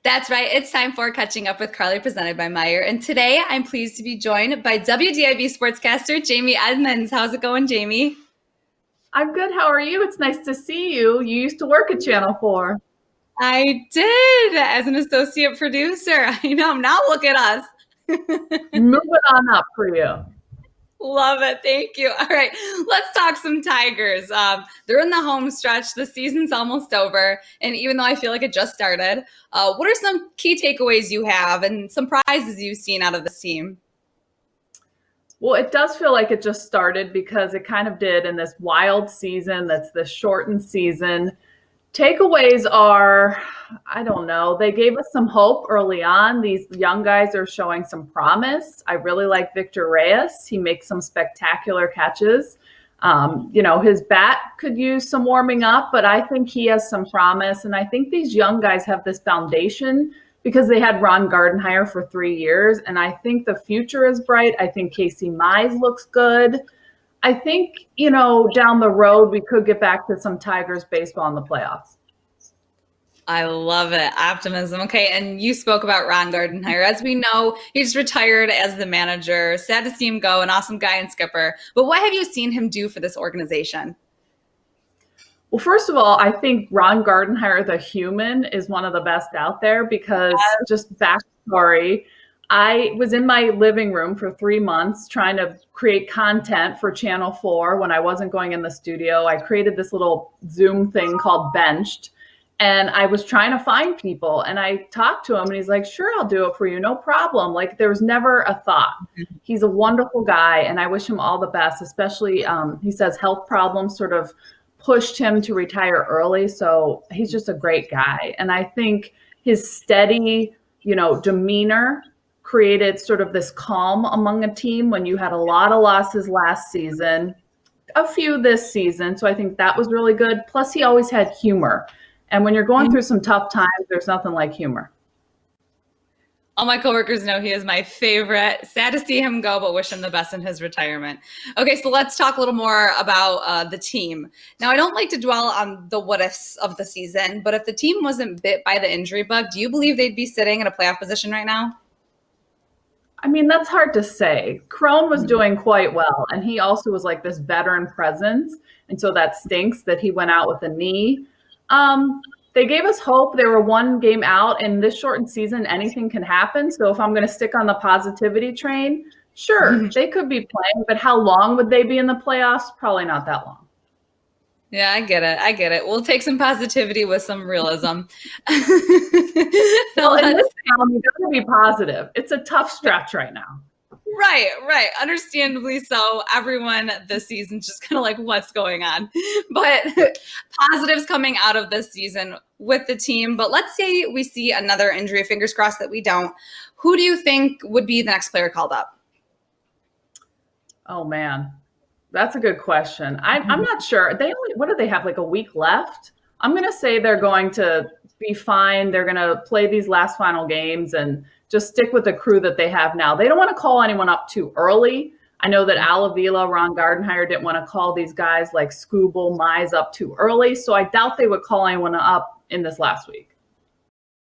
That's right. It's time for Catching Up with Carley, presented by Meijer. And today I'm pleased to be joined by WDIV sportscaster Jamie Edmonds. How's it going, Jamie? I'm good. How are you? It's nice to see you. You used to work at Channel 4. I did as an associate producer. I know. Now look at us. Moving on up for you. Love it. Thank you. All right. Let's talk some Tigers. They're in the home stretch. The season's almost over. And even though I feel like it just started, what are some key takeaways you have and some prizes you've seen out of this team? Well, it does feel like it just started because it kind of did in this wild season. That's the shortened season. Takeaways are, I don't know, they gave us some hope early on. These young guys are showing some promise. I really like Victor Reyes. He makes some spectacular catches. His bat could use some warming up, but I think he has some promise. And I think these young guys have this foundation because they had Ron Gardenhire for 3 years. And I think the future is bright. I think Casey Mize looks good. I think, down the road, we could get back to some Tigers baseball in the playoffs. I love it. Optimism. Okay. And you spoke about Ron Gardenhire. As we know, he's retired as the manager. Sad to see him go, an awesome guy and skipper. But what have you seen him do for this organization? Well, first of all, I think Ron Gardenhire, the human, is one of the best out there because just backstory, I was in my living room for 3 months trying to create content for Channel 4 when I wasn't going in the studio. I created this little Zoom thing called Benched, and I was trying to find people. And I talked to him, and he's like, sure, I'll do it for you. No problem. Like, there was never a thought. He's a wonderful guy, and I wish him all the best, especially he says health problems sort of pushed him to retire early. So he's just a great guy. And I think his steady, demeanor created sort of this calm among a team when you had a lot of losses last season, a few this season. So I think that was really good. Plus, he always had humor. And when you're going through some tough times, there's nothing like humor. All my coworkers know he is my favorite. Sad to see him go, but wish him the best in his retirement. Okay, so let's talk a little more about the team. Now, I don't like to dwell on the what ifs of the season, but if the team wasn't bit by the injury bug, do you believe they'd be sitting in a playoff position right now? I mean, that's hard to say. Crone was doing quite well, and he also was like this veteran presence. And so that stinks that he went out with a knee. They gave us hope. They were 1 game out. In this shortened season, anything can happen. So if I'm going to stick on the positivity train, sure, they could be playing. But how long would they be in the playoffs? Probably not that long. Yeah, I get it. We'll take some positivity with some realism. Well, in this town, you got to be positive. It's a tough stretch right now. Right. Understandably so. Everyone this season's just kind of like, what's going on? But positives coming out of this season with the team. But let's say we see another injury, fingers crossed that we don't. Who do you think would be the next player called up? Oh, man. That's a good question. I'm not sure. What do they have, like a week left? I'm going to say they're going to be fine. They're going to play these last final games and just stick with the crew that they have now. They don't want to call anyone up too early. I know that Al Avila, Ron Gardenhire didn't want to call these guys like Skubal, Mize up too early. So I doubt they would call anyone up in this last week.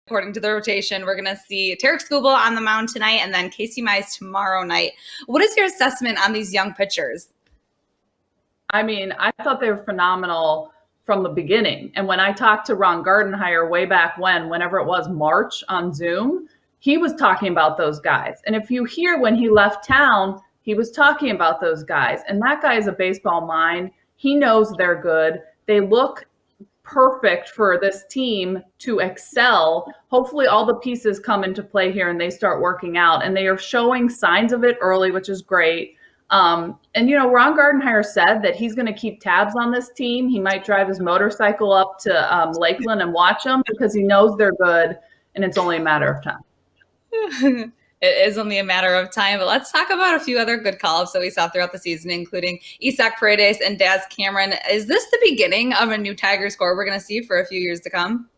According to the rotation, we're going to see Tarek Skubal on the mound tonight and then Casey Mize tomorrow night. What is your assessment on these young pitchers? I mean, I thought they were phenomenal from the beginning. And when I talked to Ron Gardenhire way back whenever it was March on Zoom, he was talking about those guys. And if you hear when he left town, he was talking about those guys. And that guy is a baseball mind. He knows they're good. They look perfect for this team to excel. Hopefully all the pieces come into play here and they start working out. And they are showing signs of it early, which is great. Ron Gardenhire said that he's going to keep tabs on this team. He might drive his motorcycle up to Lakeland and watch them because he knows they're good, and it's only a matter of time. It is only a matter of time, but let's talk about a few other good call-ups that we saw throughout the season, including Isaac Paredes and Daz Cameron. Is this the beginning of a new Tigers score we're going to see for a few years to come?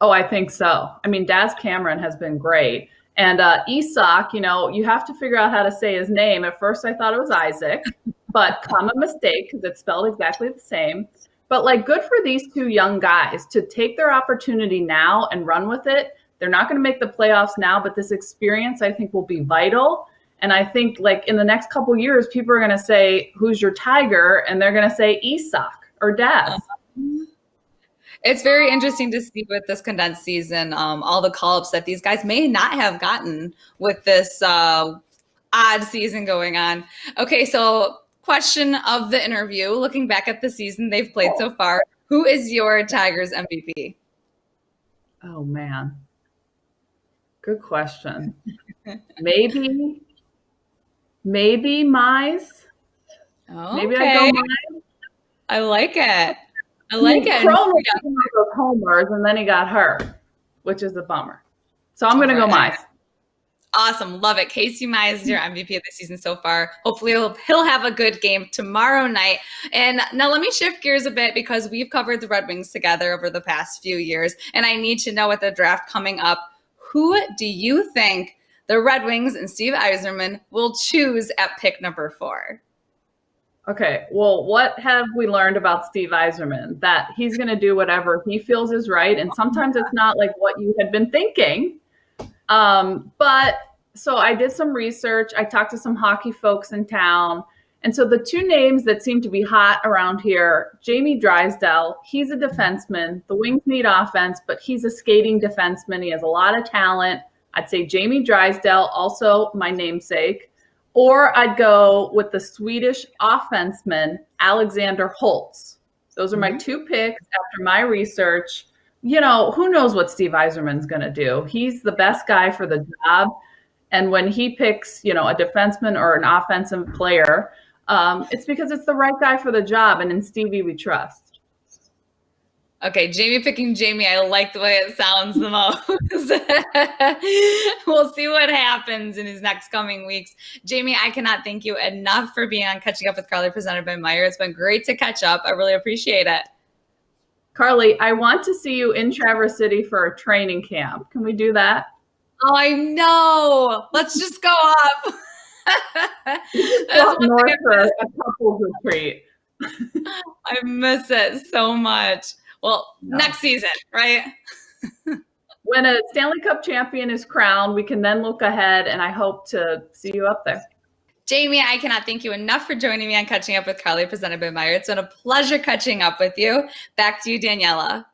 Oh, I think so. I mean, Daz Cameron has been great. And Isak, you have to figure out how to say his name. At first, I thought it was Isaac, but common mistake because it's spelled exactly the same. But like, good for these two young guys to take their opportunity now and run with it. They're not going to make the playoffs now, but this experience I think will be vital. And I think like in the next couple of years, people are going to say, "Who's your Tiger?" And they're going to say Isak or Daz. It's very interesting to see with this condensed season, all the call-ups that these guys may not have gotten with this odd season going on. Okay, so question of the interview, looking back at the season they've played so far, who is your Tigers MVP? Oh, man. Good question. Maybe Mize. Okay. Maybe I go Mize. I like it. I like it. Crone was taking those homers, and then he got hurt, which is a bummer. So I'm going to go Mize. Awesome. Love it. Casey Mize is your MVP of the season so far. Hopefully he'll have a good game tomorrow night. And now let me shift gears a bit because we've covered the Red Wings together over the past few years. And I need to know with the draft coming up, who do you think the Red Wings and Steve Yzerman will choose at pick number 4? Okay, well, what have we learned about Steve Yzerman? That he's going to do whatever he feels is right. And sometimes it's not like what you had been thinking. But so I did some research. I talked to some hockey folks in town. And so the two names that seem to be hot around here, Jamie Drysdale, he's a defenseman. The Wings need offense, but he's a skating defenseman. He has a lot of talent. I'd say Jamie Drysdale, also my namesake. Or I'd go with the Swedish offenseman, Alexander Holtz. Those are my two picks after my research. You know, who knows what Steve Yzerman's going to do? He's the best guy for the job. And when he picks, you know, a defenseman or an offensive player, it's because it's the right guy for the job. And in Stevie, we trust. Okay, Jamie picking Jamie. I like the way it sounds the most. We'll see what happens in his next coming weeks. Jamie, I cannot thank you enough for being on Catching Up with Carley presented by Meijer. It's been great to catch up. I really appreciate it. Carley, I want to see you in Traverse City for a training camp. Can we do that? Oh, I know. Let's just go up. Up north for a couples retreat. I miss it so much. Well, next season, right? When a Stanley Cup champion is crowned, we can then look ahead, and I hope to see you up there. Jamie, I cannot thank you enough for joining me on Catching Up with Carley presented by Meijer. It's been a pleasure catching up with you. Back to you, Daniela.